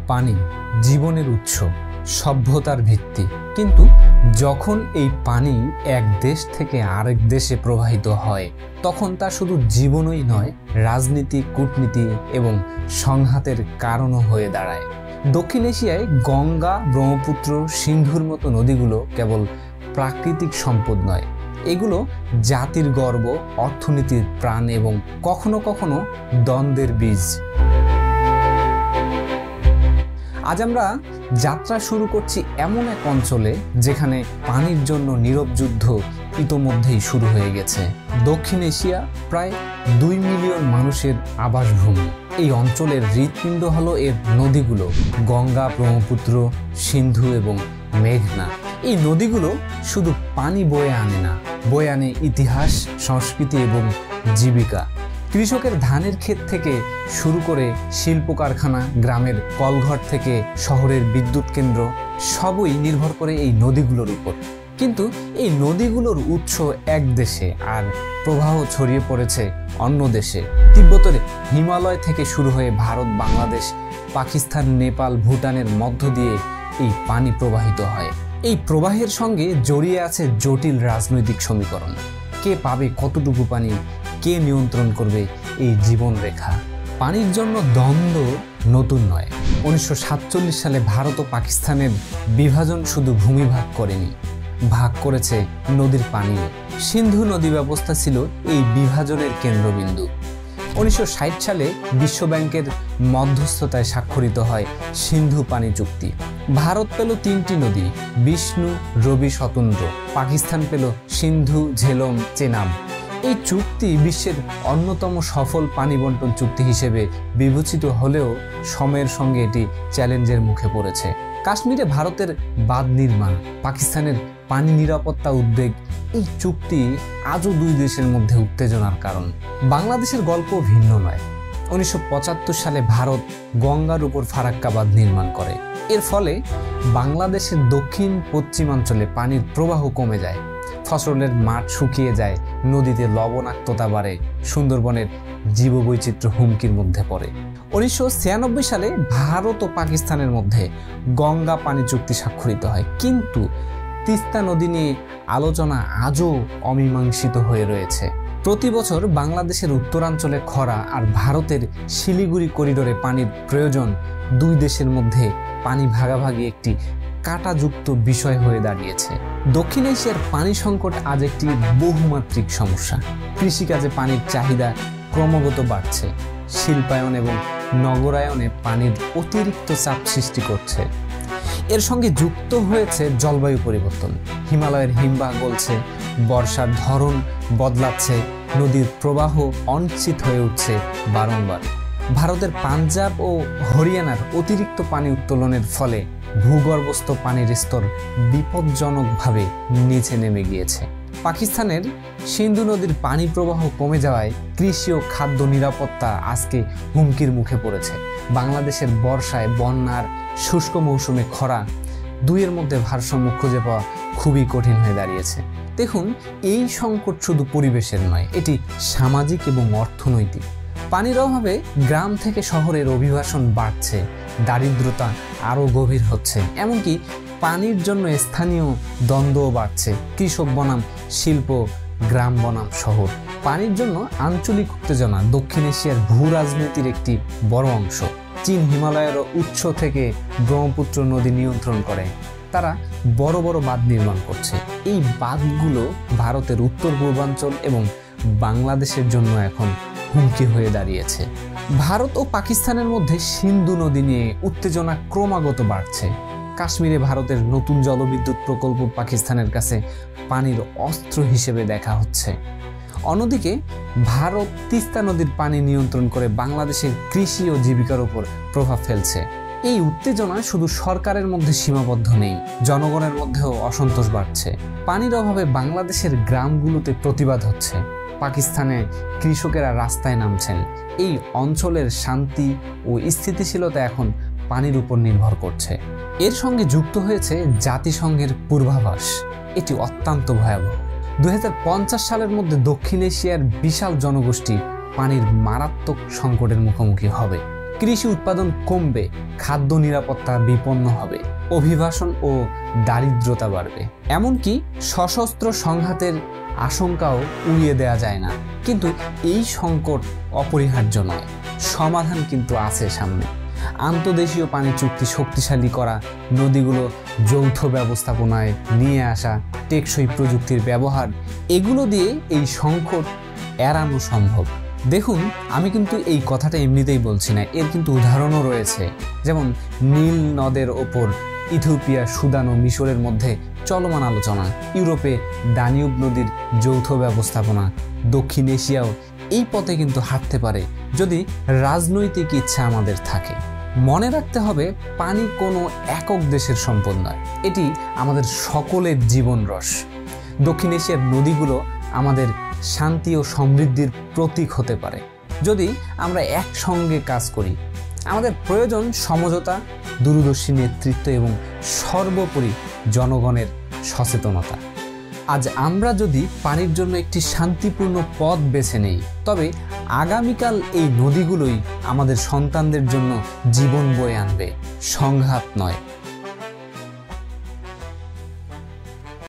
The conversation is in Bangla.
পানি জীবনের উৎস, সভ্যতার ভিত্তি। কিন্তু যখন এই পানি এক দেশ থেকে আরেক দেশে প্রবাহিত হয়, তখন তা শুধু জীবনই নয়, রাজনীতি, কূটনীতি এবং সংঘাতের কারণও হয়ে দাঁড়ায়। দক্ষিণ এশিয়ায় গঙ্গা, ব্রহ্মপুত্র, সিন্ধুর মতো নদীগুলো কেবল প্রাকৃতিক সম্পদ নয়, এগুলো জাতির গর্ব, অর্থনীতির প্রাণ এবং কখনো কখনো দ্বন্দ্বের বীজ। আজ আমরা যাত্রা শুরু করছি এমন এক অঞ্চলে যেখানে পানির জন্য নীরব যুদ্ধ ইতোমধ্যেই শুরু হয়ে গেছে। দক্ষিণ এশিয়া প্রায় 2 মিলিয়ন মানুষের আবাসভূমি। এই অঞ্চলের হৃৎপিণ্ড হলো এর নদীগুলো, গঙ্গা, ব্রহ্মপুত্র, সিন্ধু এবং মেঘনা। এই নদীগুলো শুধু পানি বয়ে আনে না, বয়ে আনে ইতিহাস, সংস্কৃতি এবং জীবিকা। কৃষকের ধানের ক্ষেত থেকে শুরু করে শিল্প কারখানা, গ্রামের কলঘর থেকে শহরের বিদ্যুৎ কেন্দ্র, সবই নির্ভর করে এই নদীগুলোর উপর। কিন্তু এই নদীগুলোর উৎস এক দেশে আর প্রবাহ ছড়িয়ে পড়েছে অন্য দেশে। তিব্বতের হিমালয় থেকে শুরু হয়ে ভারত, বাংলাদেশ, পাকিস্তান, নেপাল, ভুটানের মধ্য দিয়ে এই পানি প্রবাহিত হয়। এই প্রবাহের সঙ্গে জড়িয়ে আছে জটিল রাজনৈতিক সমীকরণ। কে পাবে কতটুকু পানি, কে নিয়ন্ত্রণ করবে এই জীবন রেখা। পানির জন্য দ্বন্দ্ব নতুন নয়। 1947 সালে ভারত ও পাকিস্তানের বিভাজন শুধু ভূমি ভাগ করেনি, ভাগ করেছে নদীর পানিও। সিন্ধু নদী ব্যবস্থা ছিল এই বিভাজনের কেন্দ্রবিন্দু। 1960 সালে বিশ্বব্যাংকের মধ্যস্থতায় স্বাক্ষরিত হয় সিন্ধু পানি চুক্তি। ভারত পেল 3টি নদী, বিষ্ণু, রবি, শতদ্র। পাকিস্তান পেল সিন্ধু, ঝেলম, চেনাব। এই চুক্তি বিশ্বের অন্যতম সফল পানি বন্টন চুক্তি হিসেবে বিবেচিত হলেও সময়ের সঙ্গে এটি চ্যালেঞ্জের মুখে পড়েছে। কাশ্মীরে ভারতের বাঁধ নির্মাণ, পাকিস্তানের পানি নিরাপত্তা উদ্বেগ, এই চুক্তি আজও 2 দেশের মধ্যে উত্তেজনার কারণ। বাংলাদেশের গল্প ভিন্ন নয়। 1975 সালে ভারত গঙ্গার উপর ফারাক্কা বাঁধ নির্মাণ করে। এর ফলে বাংলাদেশের দক্ষিণ পশ্চিমাঞ্চলে পানির প্রবাহ কমে যায়, ফসলের মাঠ শুকিয়ে যায়, নদীতে লবণাক্ততা বাড়ে, সুন্দরবনের জীববৈচিত্র্য হুমকির মধ্যে পড়ে। 1996 সালে ভারত ও পাকিস্তানের মধ্যে গঙ্গা পানি চুক্তি স্বাক্ষরিত হয়, কিন্তু তিস্তা নদী নিয়ে আলোচনা আজও অমীমাংসিত হয়ে রয়েছে। প্রতি বছর বাংলাদেশের উত্তরাঞ্চলে খরা আর ভারতের শিলিগুড়ি করিডোরে পানির প্রয়োজন 2 দেশের মধ্যে পানি ভাগাভাগি একটি কাঁটাযুক্ত বিষয় হয়ে দাঁড়িয়েছে। দক্ষিণ এশিয়ার পানি সংকট আজ একটি বহুমাত্রিক সমস্যা। কৃষিকাজে পানির চাহিদা ক্রমাগত বাড়ছে, শিল্পায়ন এবং নগরায়নে পানির অতিরিক্ত চাপ সৃষ্টি করছে। এর সঙ্গে যুক্ত হয়েছে জলবায়ু পরিবর্তন। হিমালয়ের হিমবাহ গলছে, বর্ষার ধরন বদলাচ্ছে, নদীর প্রবাহ অনিশ্চিত হয়ে উঠছে বারংবার। ভারতের পাঞ্জাব ও হরিয়ানার অতিরিক্ত পানি উত্তোলনের ফলে ভূগর্ভস্থ পানির স্তর বিপজ্জনকভাবে নিচে নেমে গিয়েছে। পাকিস্তানের সিন্ধু নদীর পানি প্রবাহ কমে যাওয়ায় কৃষি ও খাদ্য নিরাপত্তা আজকে হুমকির মুখে পড়েছে। বাংলাদেশের বর্ষায় বন্যার, শুষ্ক মৌসুমে খরা, 2-এর মধ্যে ভারসাম্য খুঁজে পাওয়া খুবই কঠিন হয়ে দাঁড়িয়েছে। দেখুন, এই সংকট শুধু পরিবেশের নয়, এটি সামাজিক এবং অর্থনৈতিক। পানির অভাবে গ্রাম থেকে শহরের অভিবাসন বাড়ছে, দারিদ্রতা আরও গভীর হচ্ছে, এমনকি পানির জন্য স্থানীয় দ্বন্দ্বও বাড়ছে। কৃষক বনাম শিল্প, গ্রাম বনাম শহর। পানির জন্য আঞ্চলিক উত্তেজনা দক্ষিণ এশিয়ার ভূ রাজনীতির একটি বড় অংশ। চীন হিমালয়ের উৎস থেকে ব্রহ্মপুত্র নদী নিয়ন্ত্রণ করে, তারা বড় বড় বাঁধ নির্মাণ করছে। এই বাঁধগুলো ভারতের উত্তর পূর্বাঞ্চল এবং বাংলাদেশের জন্য এখন হুমকি হয়ে দাঁড়িয়েছে। ভারত ও পাকিস্তানের মধ্যে সিন্ধু নদী নিয়ে উত্তেজনা ক্রমাগত বাড়ছে। কাশ্মীরে ভারতের নতুন জলবিদ্যুৎ প্রকল্প পাকিস্তানের কাছে পানির অস্ত্র হিসেবে দেখা হচ্ছে। অন্যদিকে ভারত তিস্তা নদীর পানি নিয়ন্ত্রণ করে বাংলাদেশের কৃষি ও জীবিকার উপর প্রভাব ফেলছে। এই উত্তেজনা শুধু সরকারের মধ্যে সীমাবদ্ধ নেই, জনগণের মধ্যেও অসন্তোষ বাড়ছে। পানির অভাবে বাংলাদেশের গ্রামগুলোতে প্রতিবাদ হচ্ছে, পাকিস্তানে কৃষকেরা রাস্তায় নামছেন। এই অঞ্চলের শান্তি ও স্থিতিশীলতা এখন পানির উপর নির্ভর করছে। এর সঙ্গে যুক্ত হয়েছে জাতিসংঘের পূর্বাভাস, এটি অত্যন্ত ভয়াবহ। 2050 সালের মধ্যে দক্ষিণ এশিয়ার বিশাল জনগোষ্ঠী পানির মারাত্মক সংকটের মুখোমুখি হবে। কৃষি উৎপাদন কমবে, খাদ্য নিরাপত্তা বিপন্ন হবে, অভিবাসন ও দারিদ্রতা বাড়বে। এমনকি সশস্ত্র সংঘাতের আশঙ্কাও উড়িয়ে দেওয়া যায় না। কিন্তু এই সংকট অপরিহার্য নয়, সমাধান কিন্তু আছে সামনে। আন্তর্দেশীয় পানি চুক্তি শক্তিশালী করা, নদীগুলো যৌথ ব্যবস্থাপনায় নিয়ে আসা, টেকসই প্রযুক্তির ব্যবহার, এগুলো দিয়ে এই সংকট এড়ানো সম্ভব। দেখুন, আমি কিন্তু এই কথাটা এমনিতেই বলছি না, এর কিন্তু উদাহরণও রয়েছে। যেমন নীল নদের ওপর ইথিওপিয়া, সুদান ও মিশরের মধ্যে চলমান আলোচনা, ইউরোপে দানিউব নদীর যৌথ ব্যবস্থাপনা, দক্ষিণ এশিয়াও এই পথে কিন্তু হাঁটতে পারে যদি রাজনৈতিক ইচ্ছা আমাদের থাকে। মনে রাখতে হবে, পানি কোনো একক দেশের সম্পদ নয়, এটি আমাদের সকলের জীবন রস। দক্ষিণ এশিয়ার নদীগুলো আমাদের শান্তি ও সমৃদ্ধির প্রতীক হতে পারে যদি আমরা একসঙ্গে কাজ করি। আমাদের প্রয়োজন সমঝোতা, দূরদর্শী নেতৃত্ব এবং সর্বোপরি জনগণের সচেতনতা। আজ আমরা যদি পানির জন্য একটি শান্তিপূর্ণ পথ বেছে নেই, তবে আগামীকাল এই নদীগুলোই আমাদের সন্তানদের জন্য জীবন বয়ে আনবে, সংঘাত নয়।